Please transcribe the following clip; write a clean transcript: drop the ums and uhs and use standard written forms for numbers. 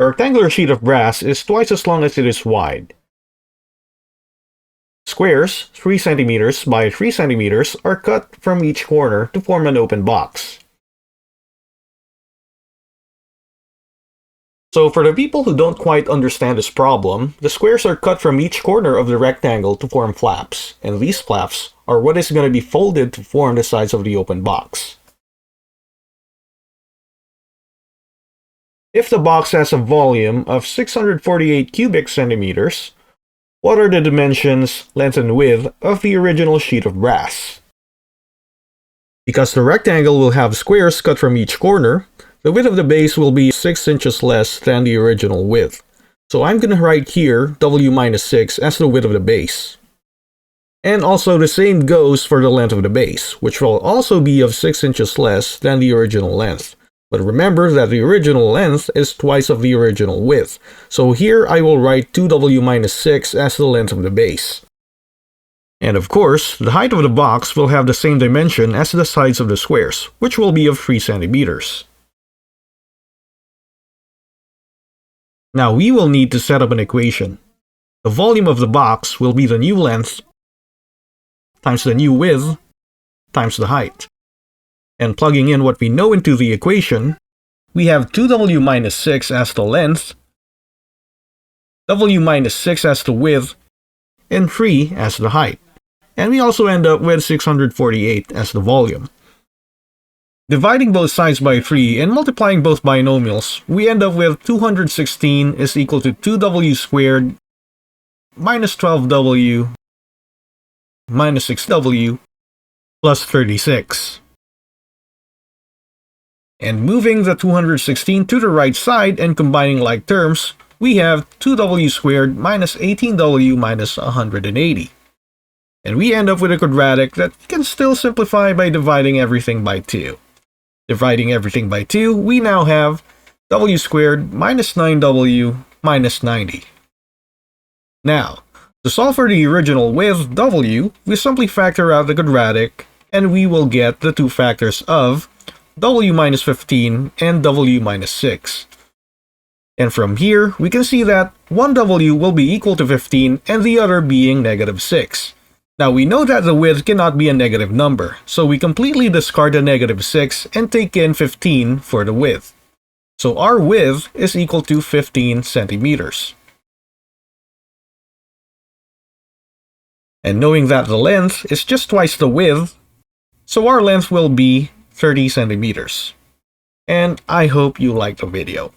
A rectangular sheet of brass is twice as long as it is wide. Squares, 3 cm by 3 cm, are cut from each corner to form an open box. So for the people who don't quite understand this problem, the squares are cut from each corner of the rectangle to form flaps, and these flaps are what is going to be folded to form the sides of the open box. If the box has a volume of 648 cubic centimeters, what are the dimensions, length and width of the original sheet of brass? Because the rectangle will have squares cut from each corner, the width of the base will be 6 inches less than the original width. So I'm going to write here W minus 6 as the width of the base. And also the same goes for the length of the base, which will also be of 6 inches less than the original length. But remember that the original length is twice of the original width. So here I will write 2W minus 6 as the length of the base. And of course, the height of the box will have the same dimension as the sides of the squares, which will be of 3 centimeters. Now we will need to set up an equation. The volume of the box will be the new length times the new width times the height. And plugging in what we know into the equation, we have 2W minus 6 as the length, W minus 6 as the width, and 3 as the height. And we also end up with 648 as the volume. Dividing both sides by 3 and multiplying both binomials, we end up with 216 is equal to 2W squared minus 12W minus 6W plus 36. And moving the 216 to the right side and combining like terms, we have 2W squared minus 18W minus 180. And we end up with a quadratic that can still simplify by dividing everything by 2. Dividing everything by 2, we now have W squared minus 9W minus 90. Now, to solve for the original width W, we simply factor out the quadratic, and we will get the two factors of W minus 15 and W minus 6. And from here, we can see that one W will be equal to 15 and the other being negative 6. Now we know that the width cannot be a negative number, so we completely discard the negative 6 and take in 15 for the width. So our width is equal to 15 centimeters. And knowing that the length is just twice the width, so our length will be 30 centimeters. And I hope you liked the video.